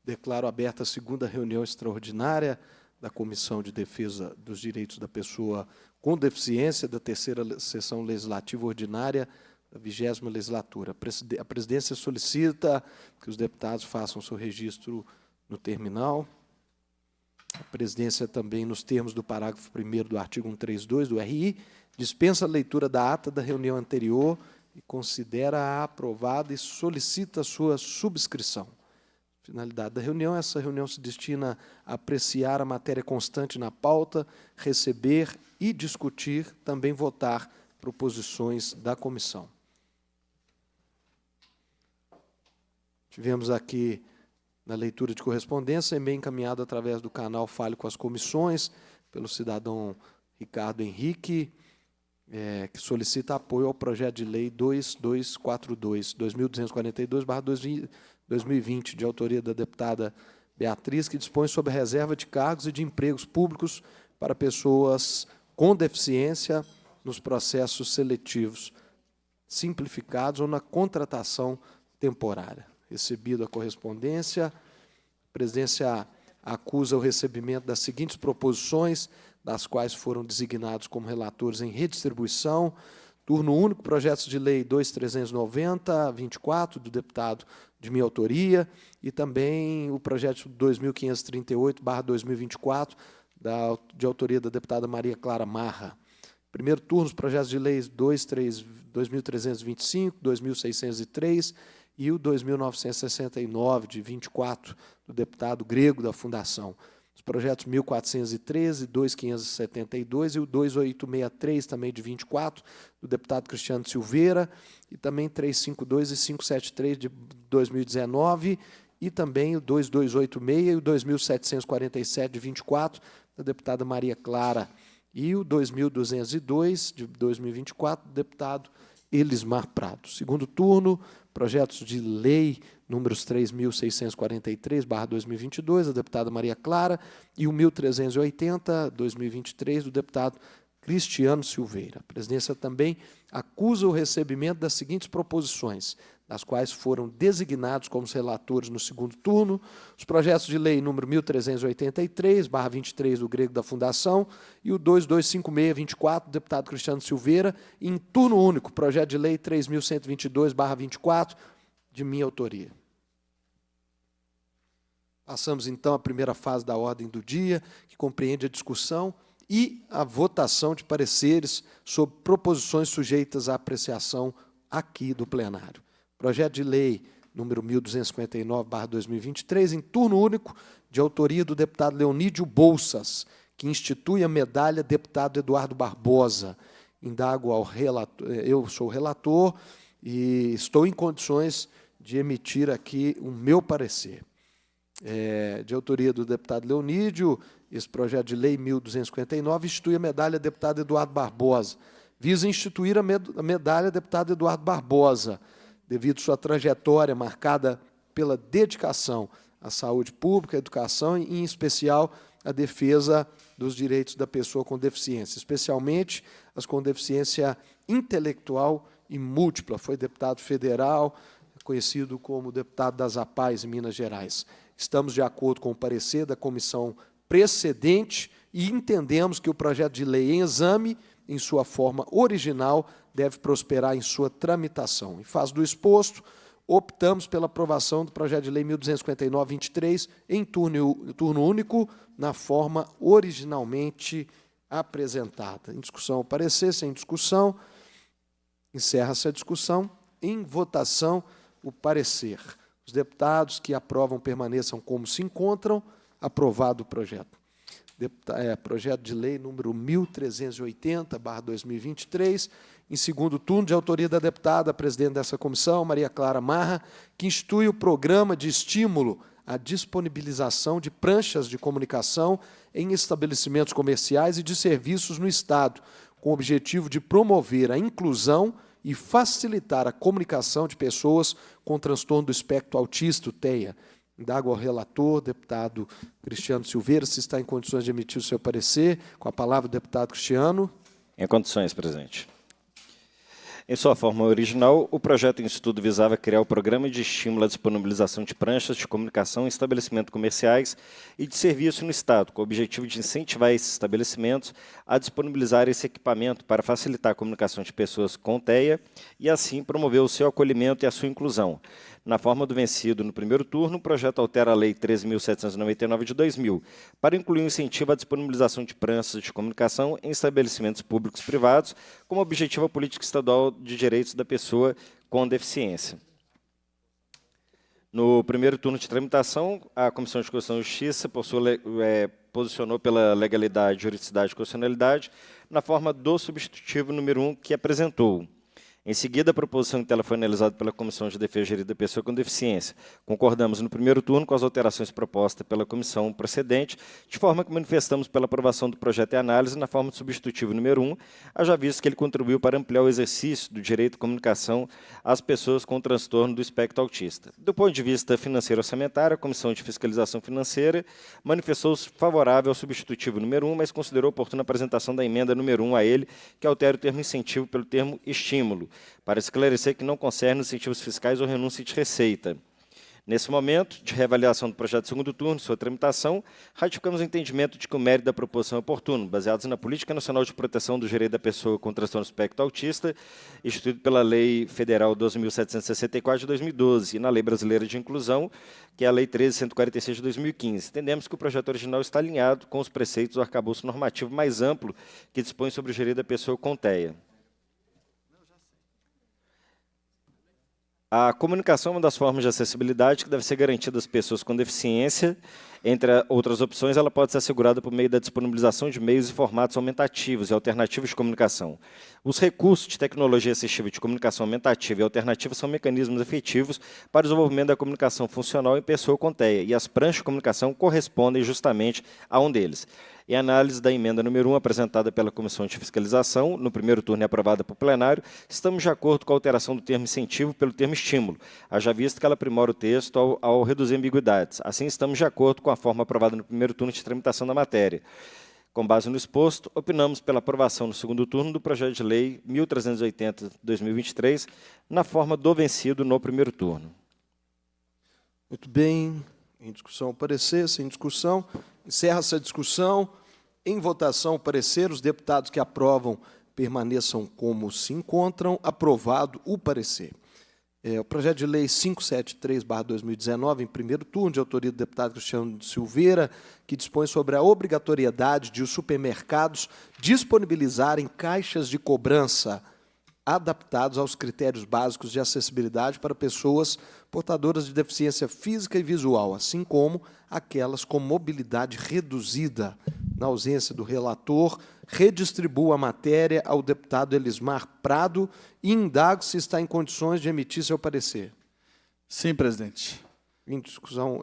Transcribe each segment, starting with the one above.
Declaro aberta a segunda reunião extraordinária da Comissão de Defesa dos Direitos da Pessoa com Deficiência da terceira sessão legislativa ordinária da 20ª legislatura. A presidência solicita que os deputados façam seu registro no terminal. A presidência também, nos termos do parágrafo 1º do artigo 132 do RI, dispensa a leitura da ata da reunião anterior e considera-a aprovada e solicita a sua subscrição. Finalidade da reunião: essa reunião se destina a apreciar a matéria constante na pauta, receber e discutir, também votar proposições da comissão. Tivemos aqui, na leitura de correspondência, e-mail encaminhado através do canal Fale com as Comissões, pelo cidadão Ricardo Henrique, que solicita apoio ao projeto de lei 2242/2020, de autoria da deputada Beatriz, que dispõe sobre a reserva de cargos e de empregos públicos para pessoas com deficiência nos processos seletivos simplificados ou na contratação temporária. Recebido a correspondência, a presidência acusa o recebimento das seguintes proposições, das quais foram designados como relatores em redistribuição: turno único, projetos de lei 2390/24, do deputado de minha autoria, e também o projeto 2538/2024, de autoria da deputada Maria Clara Marra. Primeiro turno, os projetos de leis 2325, 2603 e o 2969, de 24, do deputado Grego da Fundação. Os projetos 1413, 2572 e o 2863, também de 24, do deputado Cristiano Silveira, e também 352 e 573, de 2019, e também o 2286 e o 2747, de 24, da deputada Maria Clara, e o 2202, de 2024, do deputado Elismar Prado. Segundo turno, projetos de lei números 3.643/2022, da deputada Maria Clara, e o 1.380/2023, do deputado Cristiano Silveira. A presidência também acusa o recebimento das seguintes proposições, das quais foram designados como relatores no segundo turno: os projetos de lei número 1.383/23, do Grego da Fundação, e o 2256/24, do deputado Cristiano Silveira, e em turno único, projeto de lei 3.122/24, de minha autoria. Passamos, então, à primeira fase da ordem do dia, que compreende a discussão e a votação de pareceres sobre proposições sujeitas à apreciação aqui do plenário. Projeto de lei número 1259/2023, em turno único, de autoria do deputado Leonídio Bolsas, que institui a medalha deputado Eduardo Barbosa. Indago ao relator, eu sou o relator e estou em condições de emitir aqui o meu parecer. De autoria do deputado Leonídio, esse projeto de lei 1259 institui a medalha deputado Eduardo Barbosa. Visa instituir a medalha deputado Eduardo Barbosa, devido à sua trajetória marcada pela dedicação à saúde pública, à educação e, em especial, à defesa dos direitos da pessoa com deficiência, especialmente as com deficiência intelectual e múltipla. Foi deputado federal, conhecido como deputado das APAES, em Minas Gerais. Estamos de acordo com o parecer da comissão precedente e entendemos que o projeto de lei em exame, em sua forma original, deve prosperar em sua tramitação. Em face do exposto, optamos pela aprovação do projeto de lei 1259/23 em turno único, na forma originalmente apresentada. Em discussão, o parecer. Sem discussão, encerra-se a discussão. Em votação, o parecer. Os deputados que aprovam permaneçam como se encontram. Aprovado o projeto. Projeto de lei número 1380/2023, em segundo turno, de autoria da deputada, presidente dessa comissão, Maria Clara Marra, que institui o programa de estímulo à disponibilização de pranchas de comunicação em estabelecimentos comerciais e de serviços no Estado, com o objetivo de promover a inclusão e facilitar a comunicação de pessoas com transtorno do espectro autista, o TEA. Indago ao relator, deputado Cristiano Silveira, se está em condições de emitir o seu parecer. Com a palavra, o deputado Cristiano. Em condições, presidente. Em sua forma original, o projeto em estudo visava criar o Programa de Estímulo à Disponibilização de Pranchas de Comunicação em Estabelecimentos Comerciais e de Serviço no Estado, com o objetivo de incentivar esses estabelecimentos a disponibilizar esse equipamento para facilitar a comunicação de pessoas com TEA e, assim, promover o seu acolhimento e a sua inclusão. Na forma do vencido no primeiro turno, o projeto altera a Lei 13.799 de 2000, para incluir um incentivo à disponibilização de pranchas de comunicação em estabelecimentos públicos e privados, como objetivo a política estadual de direitos da pessoa com deficiência. No primeiro turno de tramitação, a Comissão de Constituição e Justiça posicionou pela legalidade, juridicidade e constitucionalidade na forma do substitutivo número 1 que apresentou. Em seguida, a proposição que foi analisada pela Comissão de Defesa e Direito da Pessoa com Deficiência. Concordamos no primeiro turno com as alterações propostas pela comissão precedente, de forma que manifestamos pela aprovação do projeto e análise na forma de substitutivo número 1, haja visto que ele contribuiu para ampliar o exercício do direito de comunicação às pessoas com transtorno do espectro autista. Do ponto de vista financeiro orçamentário, a Comissão de Fiscalização Financeira manifestou-se favorável ao substitutivo número 1, mas considerou oportuna a apresentação da emenda número 1 a ele, que altera o termo incentivo pelo termo estímulo, para esclarecer que não concerne incentivos fiscais ou renúncia de receita. Nesse momento de reavaliação do projeto de segundo turno, sua tramitação, ratificamos o entendimento de que o mérito da proposição é oportuno, baseados na Política Nacional de Proteção do Direito da Pessoa com Transtorno do Espectro Autista, instituído pela Lei Federal 12.764 de 2012 e na Lei Brasileira de Inclusão, que é a Lei 13.146 de 2015. Entendemos que o projeto original está alinhado com os preceitos do arcabouço normativo mais amplo que dispõe sobre o direito da pessoa com TEA. A comunicação é uma das formas de acessibilidade que deve ser garantida às pessoas com deficiência. Entre outras opções, ela pode ser assegurada por meio da disponibilização de meios e formatos aumentativos e alternativos de comunicação. Os recursos de tecnologia assistiva de comunicação aumentativa e alternativa são mecanismos efetivos para o desenvolvimento da comunicação funcional em pessoa com TEA, e as pranchas de comunicação correspondem justamente a um deles. Em análise da emenda número 1, apresentada pela Comissão de Fiscalização, no primeiro turno e aprovada por plenário, estamos de acordo com a alteração do termo incentivo pelo termo estímulo, haja visto que ela aprimora o texto ao reduzir ambiguidades. Assim, estamos de acordo com a forma aprovada no primeiro turno de tramitação da matéria. Com base no exposto, opinamos pela aprovação no segundo turno do projeto de lei 1380/2023, na forma do vencido no primeiro turno. Muito bem. Em discussão, o parecer. Sem discussão, encerra essa discussão. Em votação, o parecer. Os deputados que aprovam permaneçam como se encontram. Aprovado o parecer. O projeto de lei 573/2019, em primeiro turno, de autoria do deputado Cristiano Silveira, que dispõe sobre a obrigatoriedade de os supermercados disponibilizarem caixas de cobrança adaptados aos critérios básicos de acessibilidade para pessoas portadoras de deficiência física e visual, assim como aquelas com mobilidade reduzida. Na ausência do relator, redistribuo a matéria ao deputado Elismar Prado e indago se está em condições de emitir seu parecer. Sim, presidente. Em discussão,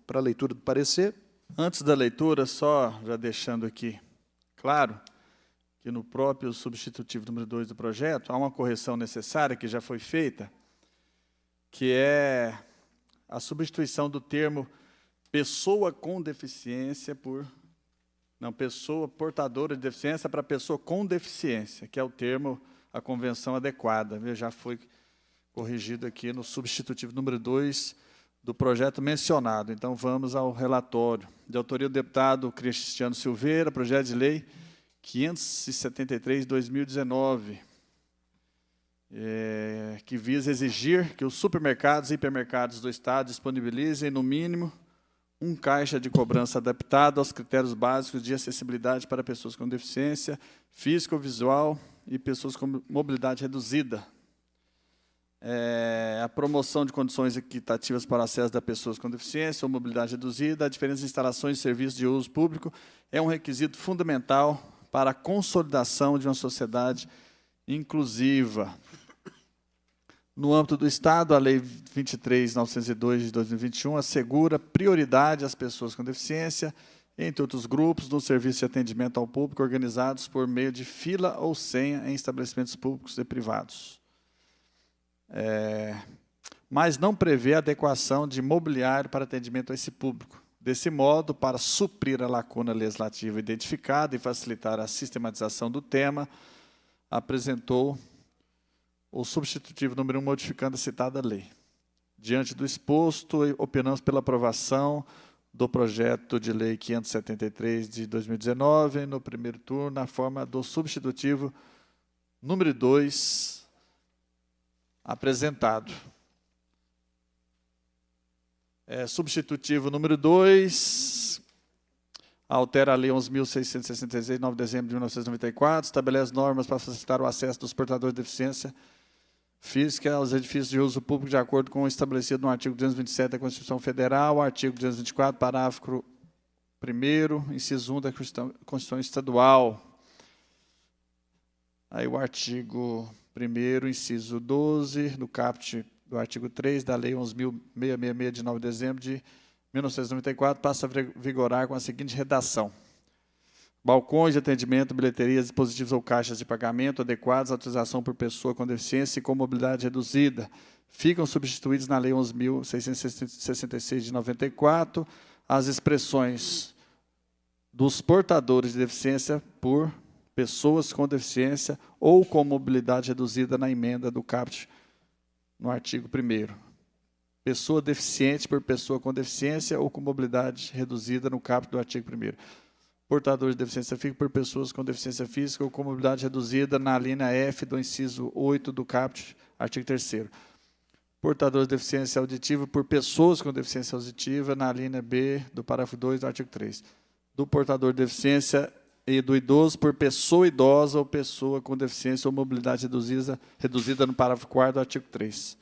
para a leitura do parecer. Antes da leitura, só já deixando aqui claro que no próprio substitutivo número 2 do projeto há uma correção necessária que já foi feita, que é a substituição do termo pessoa com deficiência por... Não, pessoa portadora de deficiência para pessoa com deficiência, que é o termo, a convenção adequada. Já foi corrigido aqui no substitutivo número 2 do projeto mencionado. Então, vamos ao relatório. De autoria do deputado Cristiano Silveira, projeto de lei 573/2019, que visa exigir que os supermercados e hipermercados do Estado disponibilizem, no mínimo, um caixa de cobrança adaptado aos critérios básicos de acessibilidade para pessoas com deficiência física ou visual e pessoas com mobilidade reduzida. A promoção de condições equitativas para o acesso das pessoas com deficiência ou mobilidade reduzida a diferentes instalações e serviços de uso público é um requisito fundamental para a consolidação de uma sociedade inclusiva. No âmbito do Estado, a Lei 23.902 de 2021 assegura prioridade às pessoas com deficiência, entre outros grupos, no serviço de atendimento ao público organizados por meio de fila ou senha em estabelecimentos públicos e privados. Mas não prevê adequação de mobiliário para atendimento a esse público. Desse modo, para suprir a lacuna legislativa identificada e facilitar a sistematização do tema, apresentou o substitutivo número 1, modificando a citada lei. Diante do exposto, opinamos pela aprovação do projeto de lei 573 de 2019, no primeiro turno, na forma do substitutivo número 2, apresentado. Substitutivo número 2, altera a Lei 11.666, de 9 de dezembro de 1994, estabelece normas para facilitar o acesso dos portadores de deficiência física aos edifícios de uso público de acordo com o estabelecido no artigo 227 da Constituição Federal, artigo 224, parágrafo 1º, inciso 1 da Constituição Estadual. Aí o artigo 1º, inciso 12, do caput do artigo 3 da Lei 11.666, de 9 de dezembro de 1994, passa a vigorar com a seguinte redação. Balcões de atendimento, bilheterias, dispositivos ou caixas de pagamento adequados à utilização por pessoa com deficiência e com mobilidade reduzida ficam substituídos na Lei 11.666, de 94, as expressões dos portadores de deficiência por pessoas com deficiência ou com mobilidade reduzida na emenda do caput no artigo 1º. Pessoa deficiente por pessoa com deficiência ou com mobilidade reduzida no caput do artigo 1º. Portadores de deficiência física por pessoas com deficiência física ou com mobilidade reduzida na linha F do inciso 8 do caput, artigo 3º. Portadores de deficiência auditiva por pessoas com deficiência auditiva na linha B do parágrafo 2 do artigo 3. Do portador de deficiência e do idoso por pessoa idosa ou pessoa com deficiência ou mobilidade reduzida no parágrafo 4º do artigo 3.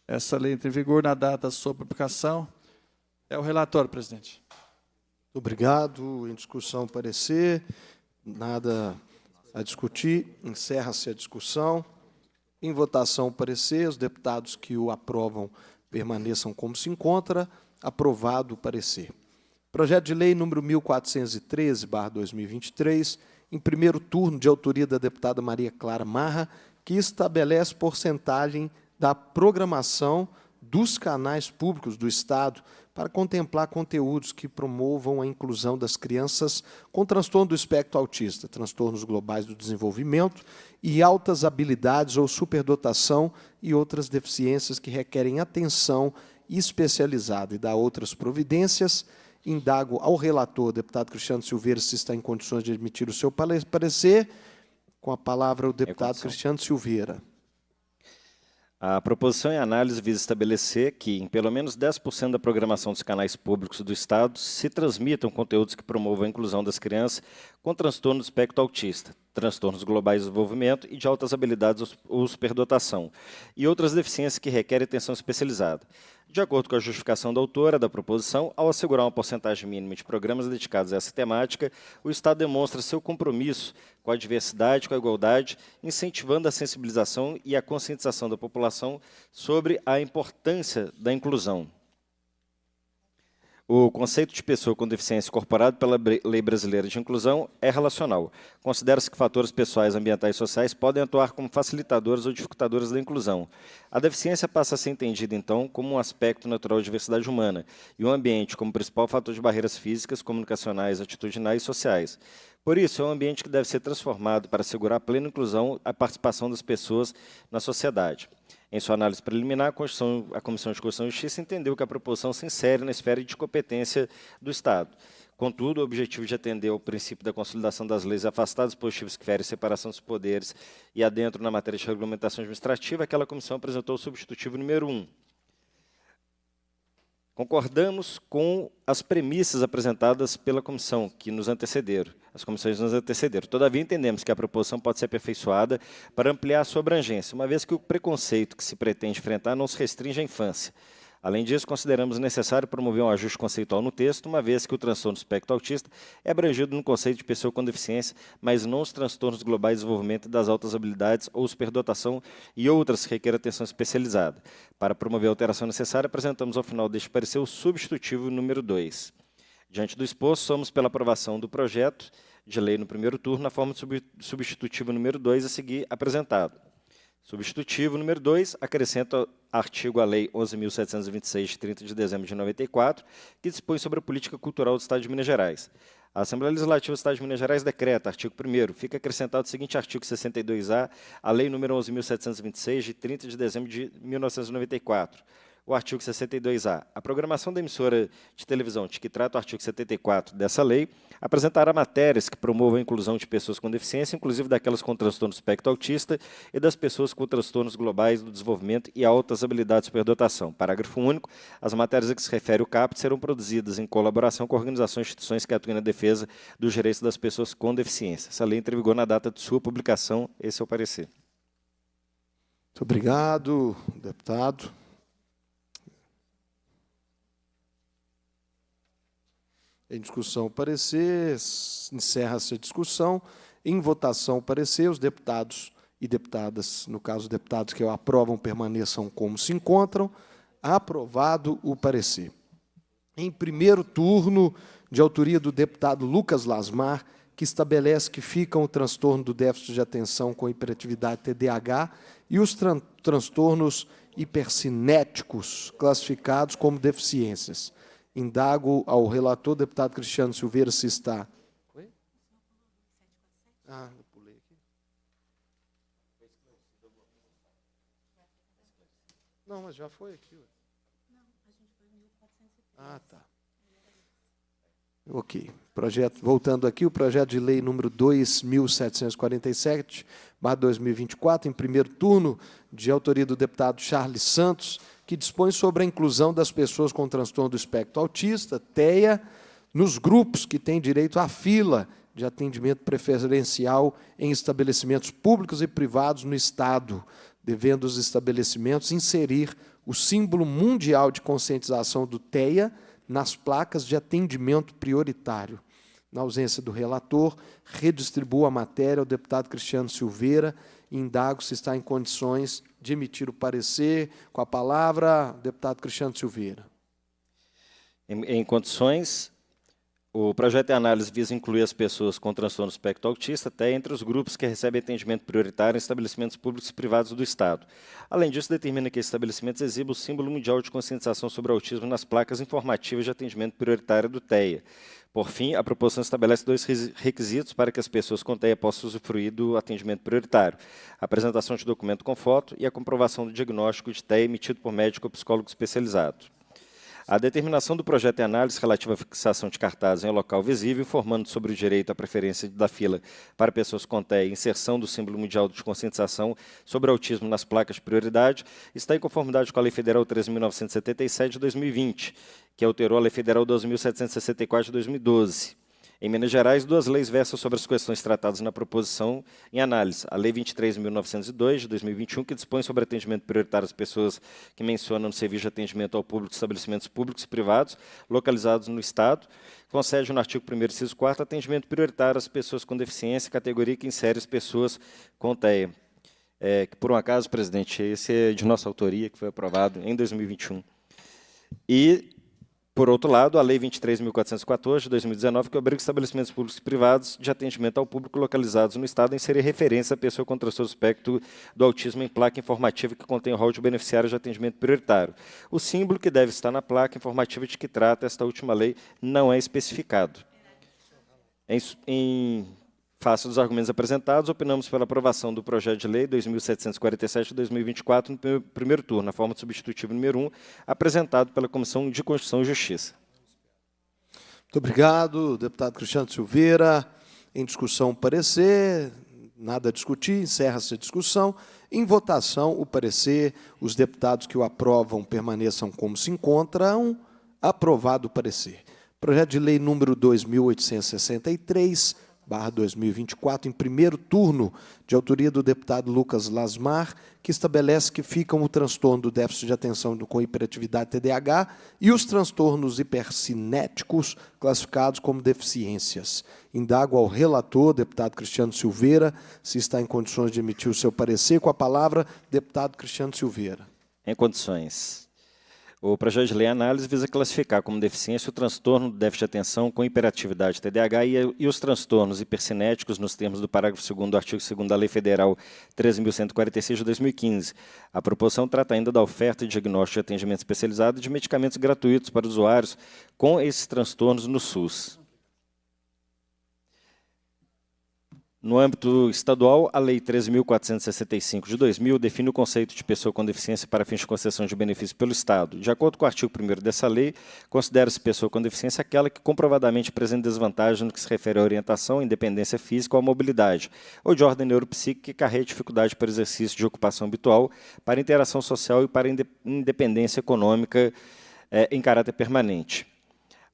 Essa lei entra em vigor na data da sua publicação. É o relatório, presidente. Obrigado. Em discussão, parecer. Nada a discutir. Encerra-se a discussão. Em votação, parecer. Os deputados que o aprovam permaneçam como se encontra. Aprovado o parecer. Projeto de lei número 1413/2023, em primeiro turno, de autoria da deputada Maria Clara Marra, que estabelece porcentagem da programação dos canais públicos do Estado para contemplar conteúdos que promovam a inclusão das crianças com transtorno do espectro autista, transtornos globais do desenvolvimento e altas habilidades ou superdotação e outras deficiências que requerem atenção especializada, e dá outras providências. Indago ao relator, deputado Cristiano Silveira, se está em condições de admitir o seu parecer. Com a palavra, o deputado Cristiano Silveira. A proposição em análise visa estabelecer que, em pelo menos 10% da programação dos canais públicos do Estado, se transmitam conteúdos que promovam a inclusão das crianças com transtorno do espectro autista, transtornos globais de desenvolvimento e de altas habilidades ou superdotação, e outras deficiências que requerem atenção especializada. De acordo com a justificação da autora da proposição, ao assegurar uma porcentagem mínima de programas dedicados a essa temática, o Estado demonstra seu compromisso com a diversidade, com a igualdade, incentivando a sensibilização e a conscientização da população sobre a importância da inclusão. O conceito de pessoa com deficiência incorporado pela Lei Brasileira de Inclusão é relacional. Considera-se que fatores pessoais, ambientais e sociais podem atuar como facilitadores ou dificultadores da inclusão. A deficiência passa a ser entendida, então, como um aspecto natural da diversidade humana e o ambiente como principal fator de barreiras físicas, comunicacionais, atitudinais e sociais. Por isso, é um ambiente que deve ser transformado para assegurar a plena inclusão e a participação das pessoas na sociedade. Em sua análise preliminar, a Comissão de Constituição e Justiça entendeu que a proposição se insere na esfera de competência do Estado. Contudo, o objetivo de atender ao princípio da consolidação das leis e afastar dispositivos que ferem separação dos poderes e adentro na matéria de regulamentação administrativa, aquela comissão apresentou o substitutivo número 1. Concordamos com as premissas apresentadas pela comissão, que nos antecederam, as comissões nos antecederam. Todavia, entendemos que a proposição pode ser aperfeiçoada para ampliar a sua abrangência, uma vez que o preconceito que se pretende enfrentar não se restringe à infância. Além disso, consideramos necessário promover um ajuste conceitual no texto, uma vez que o transtorno do espectro autista é abrangido no conceito de pessoa com deficiência, mas não os transtornos globais de desenvolvimento das altas habilidades ou superdotação e outras que requerem atenção especializada. Para promover a alteração necessária, apresentamos ao final deste parecer o substitutivo número 2. Diante do exposto, somos pela aprovação do projeto de lei no primeiro turno, na forma de substitutivo número 2 a seguir apresentado. Substitutivo número 2, acrescenta artigo à Lei 11.726, de 30 de dezembro de 94, que dispõe sobre a política cultural do Estado de Minas Gerais. A Assembleia Legislativa do Estado de Minas Gerais decreta, artigo 1º, fica acrescentado o seguinte artigo 62-A, a Lei nº 11.726, de 30 de dezembro de 1994. O artigo 62-A. A programação da emissora de televisão de que trata o artigo 74 dessa lei apresentará matérias que promovam a inclusão de pessoas com deficiência, inclusive daquelas com transtorno do espectro autista e das pessoas com transtornos globais do desenvolvimento e altas habilidades de superdotação. Parágrafo único. As matérias a que se refere o caput serão produzidas em colaboração com organizações e instituições que atuem na defesa dos direitos das pessoas com deficiência. Essa lei entra em vigor na data de sua publicação. Esse é o parecer. Muito obrigado, deputado. Em discussão, o parecer. Encerra-se a discussão. Em votação, o parecer. Os deputados e deputadas, no caso, deputados que o aprovam, permaneçam como se encontram. Aprovado o parecer. Em primeiro turno, de autoria do deputado Lucas Lasmar, que estabelece que ficam o transtorno do déficit de atenção com hiperatividade TDAH e os transtornos hipercinéticos, classificados como deficiências. Indago ao relator, deputado Cristiano Silveira, se está... Oi? Ah, eu pulei aqui. Não, mas já foi aqui. Não, a gente foi em 1403. Ah, tá. Ok. Voltando aqui, o projeto de lei número 2.747/2024, em primeiro turno, de autoria do deputado Charles Santos, que dispõe sobre a inclusão das pessoas com transtorno do espectro autista, TEA, nos grupos que têm direito à fila de atendimento preferencial em estabelecimentos públicos e privados no Estado, devendo os estabelecimentos inserir o símbolo mundial de conscientização do TEA nas placas de atendimento prioritário. Na ausência do relator, redistribuo a matéria ao deputado Cristiano Silveira e indago se está em condições de emitir o parecer. Com a palavra, o deputado Cristiano Silveira. Em condições, o projeto de análise visa incluir as pessoas com transtorno do espectro autista até entre os grupos que recebem atendimento prioritário em estabelecimentos públicos e privados do Estado. Além disso, determina que esses estabelecimentos exibam o símbolo mundial de conscientização sobre o autismo nas placas informativas de atendimento prioritário do TEA. Por fim, a proposição estabelece 2 requisitos para que as pessoas com TEA possam usufruir do atendimento prioritário: a apresentação de documento com foto e a comprovação do diagnóstico de TEA emitido por médico ou psicólogo especializado. A determinação do projeto de análise relativa à fixação de cartazes em local visível, informando sobre o direito à preferência da fila para pessoas com TEA e inserção do símbolo mundial de conscientização sobre autismo nas placas de prioridade, está em conformidade com a Lei Federal 13.977 de 2020, que alterou a Lei Federal 12.764 de 2012. Em Minas Gerais, 2 leis versam sobre as questões tratadas na proposição em análise. A Lei 23.902, de 2021, que dispõe sobre atendimento prioritário às pessoas que mencionam no serviço de atendimento ao público de estabelecimentos públicos e privados localizados no Estado, concede no artigo 1º, inciso 4º, atendimento prioritário às pessoas com deficiência, categoria que insere as pessoas com TEA. Que, por um acaso, presidente, esse é de nossa autoria, que foi aprovado em 2021. E... por outro lado, a Lei 23.414, de 2019, que obriga estabelecimentos públicos e privados de atendimento ao público localizados no Estado a inserir referência à pessoa com transtorno do espectro do autismo em placa informativa que contém o rol de beneficiários de atendimento prioritário. O símbolo que deve estar na placa informativa de que trata esta última lei não é especificado. Face dos argumentos apresentados, opinamos pela aprovação do projeto de lei 2.747 de 2024 no primeiro turno, na forma de substitutivo número 1, apresentado pela Comissão de Constituição e Justiça. Muito obrigado, deputado Cristiano Silveira. Em discussão, o parecer. Nada a discutir, encerra-se a discussão. Em votação, o parecer. Os deputados que o aprovam permaneçam como se encontram. Aprovado o parecer. Projeto de lei número 2.863, 2024, em primeiro turno, de autoria do deputado Lucas Lasmar, que estabelece que ficam o transtorno do déficit de atenção com hiperatividade TDAH e os transtornos hipercinéticos classificados como deficiências. Indago ao relator, deputado Cristiano Silveira, se está em condições de emitir o seu parecer. Com a palavra, deputado Cristiano Silveira. Em condições. O projeto de lei análise visa classificar como deficiência o transtorno do déficit de atenção com hiperatividade TDAH e os transtornos hipercinéticos nos termos do parágrafo 2º do artigo 2º da Lei Federal 13.146 de 2015. A proposição trata ainda da oferta de diagnóstico de atendimento especializado e de medicamentos gratuitos para usuários com esses transtornos no SUS. No âmbito estadual, a Lei 13.465 de 2000 define o conceito de pessoa com deficiência para fins de concessão de benefício pelo Estado. De acordo com o artigo 1º dessa lei, considera-se pessoa com deficiência aquela que comprovadamente apresenta desvantagem no que se refere à orientação, independência física ou à mobilidade, ou de ordem neuropsíquica que carrega dificuldade para exercício de ocupação habitual, para interação social e para independência econômica em caráter permanente.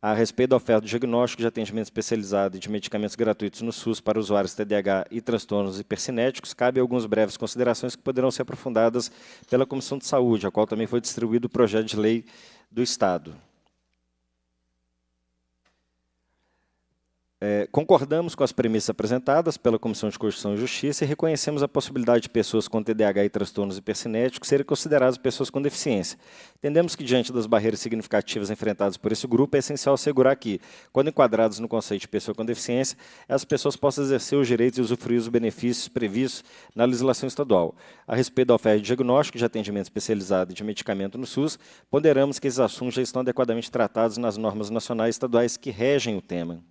A respeito da oferta de diagnóstico de atendimento especializado e de medicamentos gratuitos no SUS para usuários TDAH e transtornos hipercinéticos, cabe algumas breves considerações que poderão ser aprofundadas pela Comissão de Saúde, a qual também foi distribuído o projeto de lei do Estado. Concordamos com as premissas apresentadas pela Comissão de Constituição e Justiça e reconhecemos a possibilidade de pessoas com TDAH e transtornos hipercinéticos serem consideradas pessoas com deficiência. Entendemos que, diante das barreiras significativas enfrentadas por esse grupo, é essencial assegurar que, quando enquadrados no conceito de pessoa com deficiência, as pessoas possam exercer os direitos e usufruir os benefícios previstos na legislação estadual. A respeito da oferta de diagnóstico, de atendimento especializado e de medicamento no SUS, ponderamos que esses assuntos já estão adequadamente tratados nas normas nacionais e estaduais que regem o tema.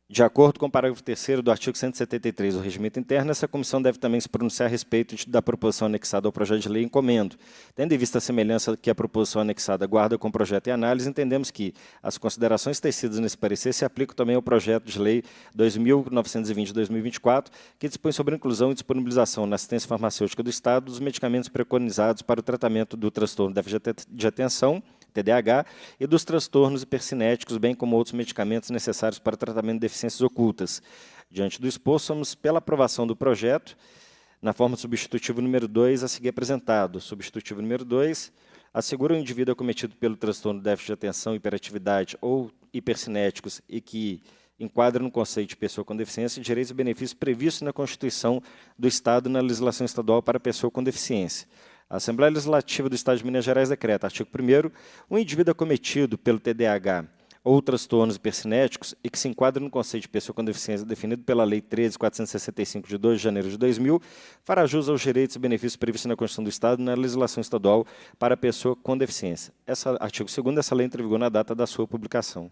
De acordo com o parágrafo 3º do artigo 173 do Regimento Interno, essa comissão deve também se pronunciar a respeito da proposição anexada ao projeto de lei em comendo. Tendo em vista a semelhança que a proposição anexada guarda com o projeto em análise, entendemos que as considerações tecidas nesse parecer se aplicam também ao projeto de lei 2.920/2024, que dispõe sobre a inclusão e disponibilização na assistência farmacêutica do Estado dos medicamentos preconizados para o tratamento do transtorno de déficit de atenção, TDAH, e dos transtornos hipercinéticos, bem como outros medicamentos necessários para o tratamento de deficiências ocultas. Diante do exposto, somos pela aprovação do projeto, na forma do substitutivo número 2 a seguir apresentado. Substitutivo número 2 assegura o indivíduo acometido pelo transtorno de déficit de atenção, hiperatividade ou hipercinéticos e que enquadra no conceito de pessoa com deficiência direitos e benefícios previstos na Constituição do Estado e na legislação estadual para a pessoa com deficiência. A Assembleia Legislativa do Estado de Minas Gerais decreta, artigo 1º, um indivíduo acometido pelo TDAH ou transtornos hipercinéticos e que se enquadra no conceito de pessoa com deficiência definido pela Lei 13.465, de 2 de janeiro de 2000, fará jus aos direitos e benefícios previstos na Constituição do Estado e na legislação estadual para a pessoa com deficiência. Artigo 2º, essa lei entra em vigor na data da sua publicação.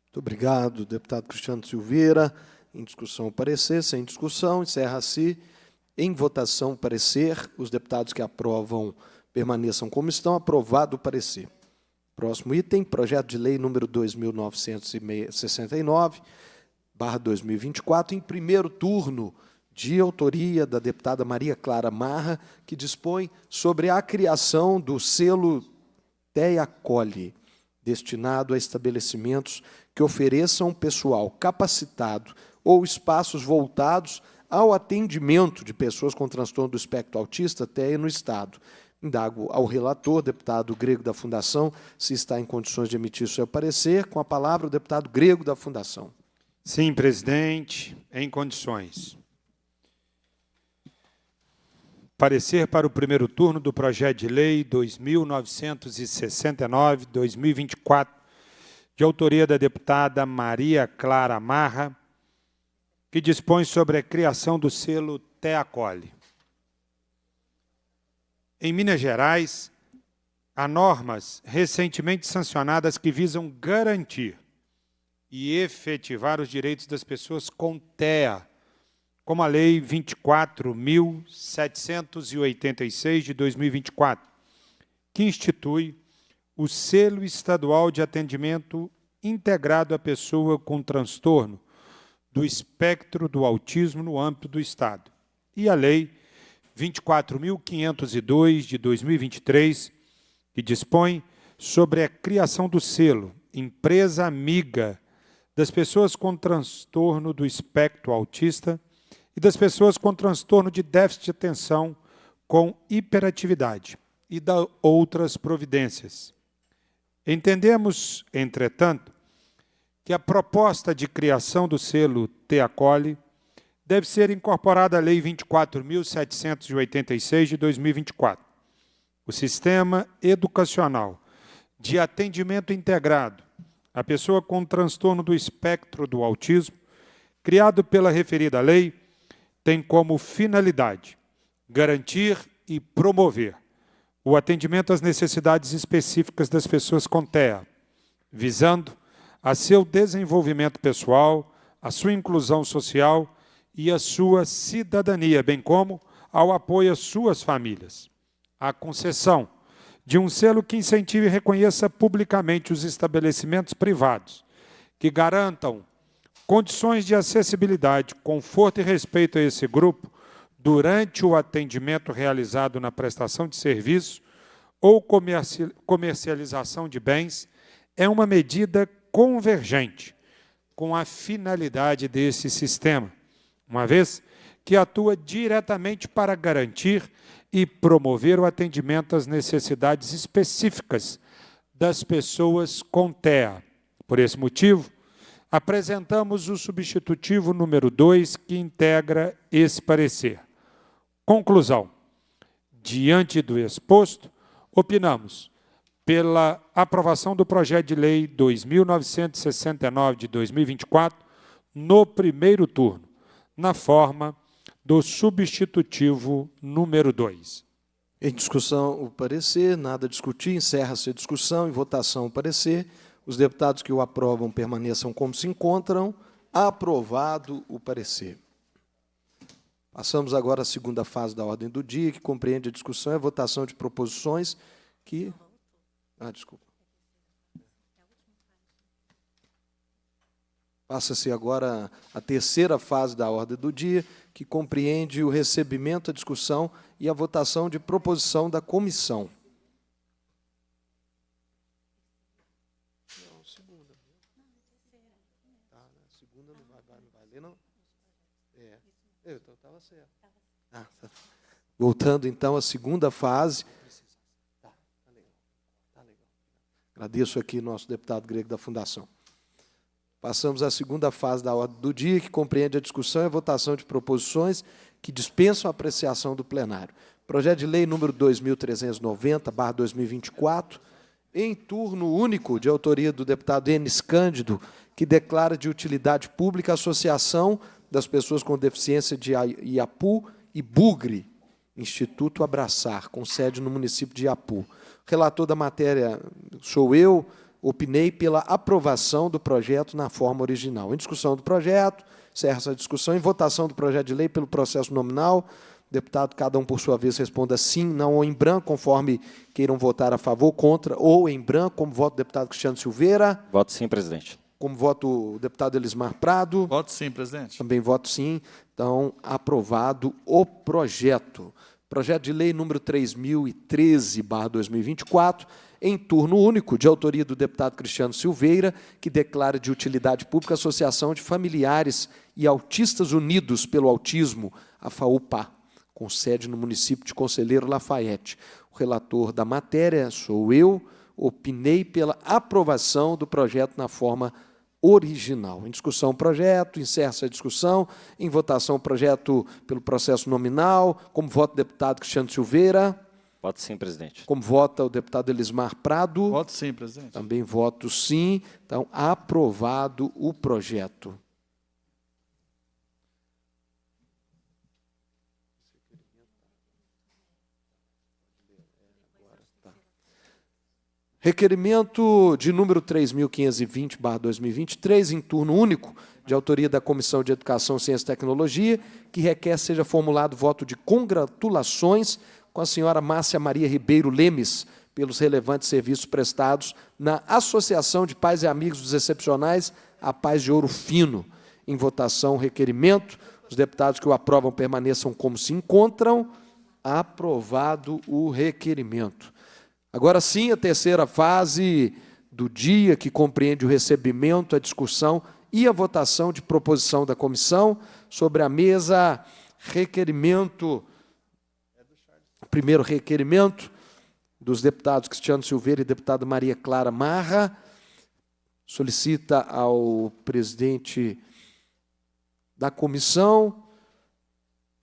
Muito obrigado, deputado Cristiano Silveira. Em discussão, o parecer. Sem discussão, encerra-se. Em votação, o parecer. Os deputados que aprovam permaneçam como estão. Aprovado o parecer. Próximo item, projeto de lei número 2.969/2024, em primeiro turno, de autoria da deputada Maria Clara Marra, que dispõe sobre a criação do selo TEA-COLE, destinado a estabelecimentos que ofereçam pessoal capacitado ou espaços voltados ao atendimento de pessoas com transtorno do espectro autista, TEA, no Estado. Indago ao relator, deputado Grego da Fundação, se está em condições de emitir seu parecer. Com a palavra, o deputado Grego da Fundação. Sim, presidente, em condições. Parecer para o primeiro turno do projeto de lei 2.969/2024, de autoria da deputada Maria Clara Marra, que dispõe sobre a criação do selo TEA-COLE. Em Minas Gerais, há normas recentemente sancionadas que visam garantir e efetivar os direitos das pessoas com TEA, como a Lei 24.786, de 2024, que institui o Selo Estadual de Atendimento Integrado à Pessoa com Transtorno do Espectro do Autismo no âmbito do Estado, e a Lei 24.502, de 2023, que dispõe sobre a criação do selo Empresa Amiga das pessoas com transtorno do espectro autista e das pessoas com transtorno de déficit de atenção com hiperatividade e da outras providências. Entendemos, entretanto, que a proposta de criação do selo TEA-COLE deve ser incorporada à Lei 24.786, de 2024. O Sistema Educacional de Atendimento Integrado à Pessoa com Transtorno do Espectro do Autismo, criado pela referida lei, tem como finalidade garantir e promover o atendimento às necessidades específicas das pessoas com TEA, visando a seu desenvolvimento pessoal, a sua inclusão social e a sua cidadania, bem como ao apoio às suas famílias. A concessão de um selo que incentive e reconheça publicamente os estabelecimentos privados, que garantam condições de acessibilidade, conforto e respeito a esse grupo durante o atendimento realizado na prestação de serviço ou comercialização de bens, é uma medida convergente com a finalidade desse sistema, uma vez que atua diretamente para garantir e promover o atendimento às necessidades específicas das pessoas com TEA. Por esse motivo, apresentamos o substitutivo número 2, que integra esse parecer. Conclusão. Diante do exposto, opinamos pela aprovação do projeto de lei 2.969 de 2024 no primeiro turno, na forma do substitutivo número 2. Em discussão, o parecer, nada a discutir, encerra-se a discussão, em votação o parecer. Os deputados que o aprovam permaneçam como se encontram. Aprovado o parecer. Passamos agora à segunda fase da ordem do dia, que compreende a discussão e a votação de proposições que... desculpa. Passa-se agora a terceira fase da ordem do dia, que compreende o recebimento, a discussão e a votação de proposição da comissão. Não, segunda. Segunda não vai ler, não? Eu estava certo. Tá. Voltando, então, à segunda fase. Tá legal. Agradeço aqui nosso deputado Grego da Fundação. Passamos à segunda fase da ordem do dia, que compreende a discussão e a votação de proposições que dispensam a apreciação do plenário. Projeto de lei número 2.390/2024, em turno único, de autoria do deputado Enes Cândido, que declara de utilidade pública a Associação das Pessoas com Deficiência de Iapu e Bugre, Instituto Abraçar, com sede no município de Iapu. Relator da matéria sou eu. Opinei pela aprovação do projeto na forma original. Em discussão do projeto, encerra essa discussão. Em votação do projeto de lei pelo processo nominal, deputado, cada um por sua vez, responda sim, não ou em branco, conforme queiram votar a favor, contra ou em branco, como voto do deputado Cristiano Silveira. Voto sim, presidente. Como voto o deputado Elismar Prado. Voto sim, presidente. Também voto sim. Então, aprovado o projeto. Projeto de lei número 3013/2024, em turno único, de autoria do deputado Cristiano Silveira, que declara de utilidade pública a Associação de Familiares e Autistas Unidos pelo Autismo, a FAUPA, com sede no município de Conselheiro Lafayette. O relator da matéria sou eu. Opinei pela aprovação do projeto na forma original. Em discussão o projeto, encerra-se a discussão. Em votação o projeto pelo processo nominal. Como vota o deputado Cristiano Silveira? Voto sim, presidente. Como vota o deputado Elismar Prado? Voto sim, presidente. Também voto sim. Então, aprovado o projeto. Requerimento de número 3.520/2023, em turno único, de autoria da Comissão de Educação, Ciência e Tecnologia, que requer seja formulado voto de congratulações com a senhora Márcia Maria Ribeiro Lemes, pelos relevantes serviços prestados na Associação de Pais e Amigos dos Excepcionais, a Paz de Ouro Fino. Em votação, o requerimento. Os deputados que o aprovam permaneçam como se encontram. Aprovado o requerimento. Agora sim, a terceira fase do dia, que compreende o recebimento, a discussão e a votação de proposição da comissão. Sobre a mesa, requerimento, primeiro requerimento dos deputados Cristiano Silveira e deputada Maria Clara Marra, solicita ao presidente da comissão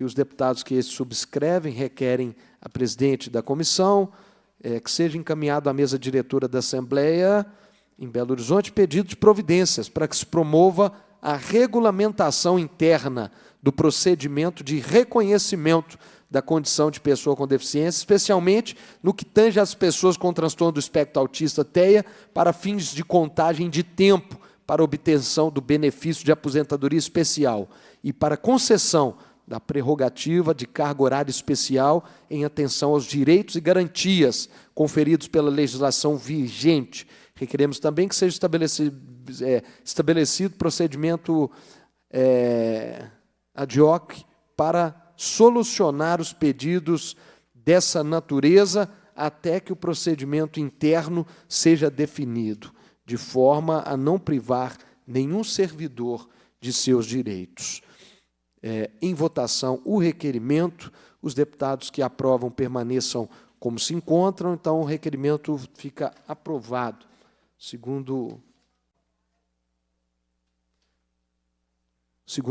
e os deputados que subscrevem requerem a presidente da comissão que seja encaminhado à mesa diretora da Assembleia em Belo Horizonte pedido de providências para que se promova a regulamentação interna do procedimento de reconhecimento da condição de pessoa com deficiência, especialmente no que tange às pessoas com transtorno do espectro autista TEA, para fins de contagem de tempo para obtenção do benefício de aposentadoria especial e para concessão da prerrogativa de carga horária especial em atenção aos direitos e garantias conferidos pela legislação vigente. Requeremos também que seja estabelecido procedimento ad hoc para solucionar os pedidos dessa natureza até que o procedimento interno seja definido, de forma a não privar nenhum servidor de seus direitos. Em votação o requerimento, os deputados que aprovam permaneçam como se encontram, então o requerimento fica aprovado. Segundo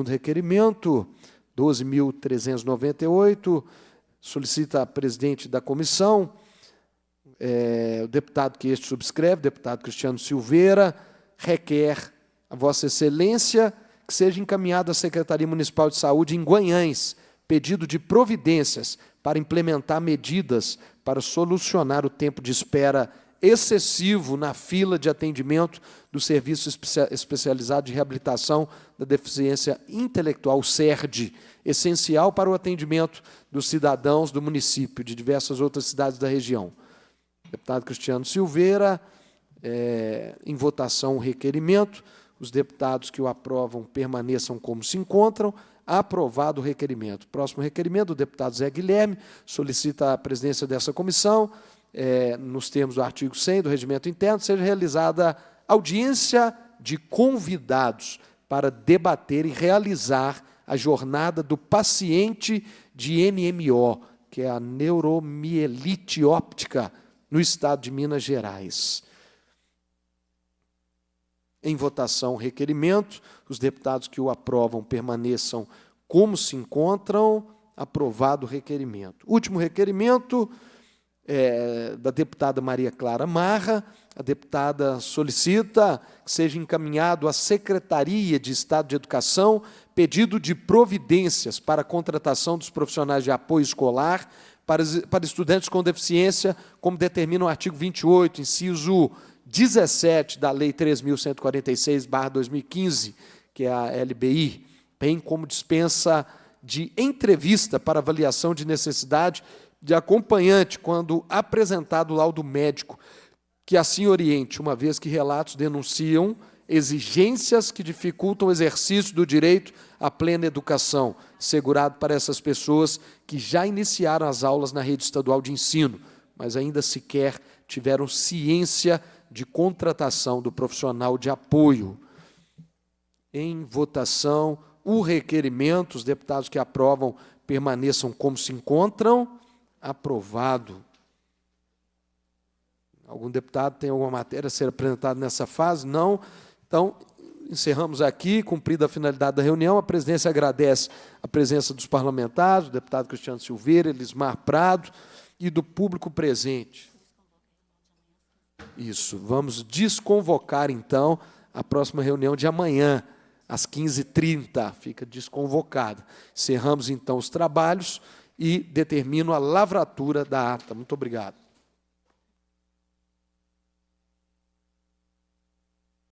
requerimento, 12.398, solicita a presidente da comissão, o deputado que este subscreve, deputado Cristiano Silveira, requer a Vossa Excelência que seja encaminhado à Secretaria Municipal de Saúde em Guanhães pedido de providências para implementar medidas para solucionar o tempo de espera excessivo na fila de atendimento do Serviço Especializado de Reabilitação da Deficiência Intelectual, SERD, essencial para o atendimento dos cidadãos do município e de diversas outras cidades da região. Deputado Cristiano Silveira, em votação o requerimento, os deputados que o aprovam permaneçam como se encontram. Aprovado o requerimento. Próximo requerimento, o deputado Zé Guilherme solicita a presidência dessa comissão, nos termos do artigo 100 do Regimento Interno, seja realizada audiência de convidados para debater e realizar a jornada do paciente de NMO, que é a neuromielite óptica, no estado de Minas Gerais. Em votação o requerimento, os deputados que o aprovam permaneçam como se encontram. Aprovado o requerimento. Último requerimento da deputada Maria Clara Marra. A deputada solicita que seja encaminhado à Secretaria de Estado de Educação pedido de providências para a contratação dos profissionais de apoio escolar para estudantes com deficiência, como determina o artigo 28, inciso 17 da Lei 3.146/2015, que é a LBI, bem como dispensa de entrevista para avaliação de necessidade de acompanhante quando apresentado o laudo médico, que assim oriente, uma vez que relatos denunciam exigências que dificultam o exercício do direito à plena educação, assegurado para essas pessoas que já iniciaram as aulas na rede estadual de ensino, mas ainda sequer tiveram ciência de contratação do profissional de apoio. Em votação, o requerimento, os deputados que aprovam permaneçam como se encontram. Aprovado. Algum deputado tem alguma matéria a ser apresentada nessa fase? Não. Então, encerramos aqui, cumprida a finalidade da reunião. A presidência agradece a presença dos parlamentares, do deputado Cristiano Silveira, Elismar Prado e do público presente. Isso, vamos desconvocar, então, a próxima reunião de amanhã, às 15h30, fica desconvocada. Encerramos, então, os trabalhos e determino a lavratura da ata. Muito obrigado.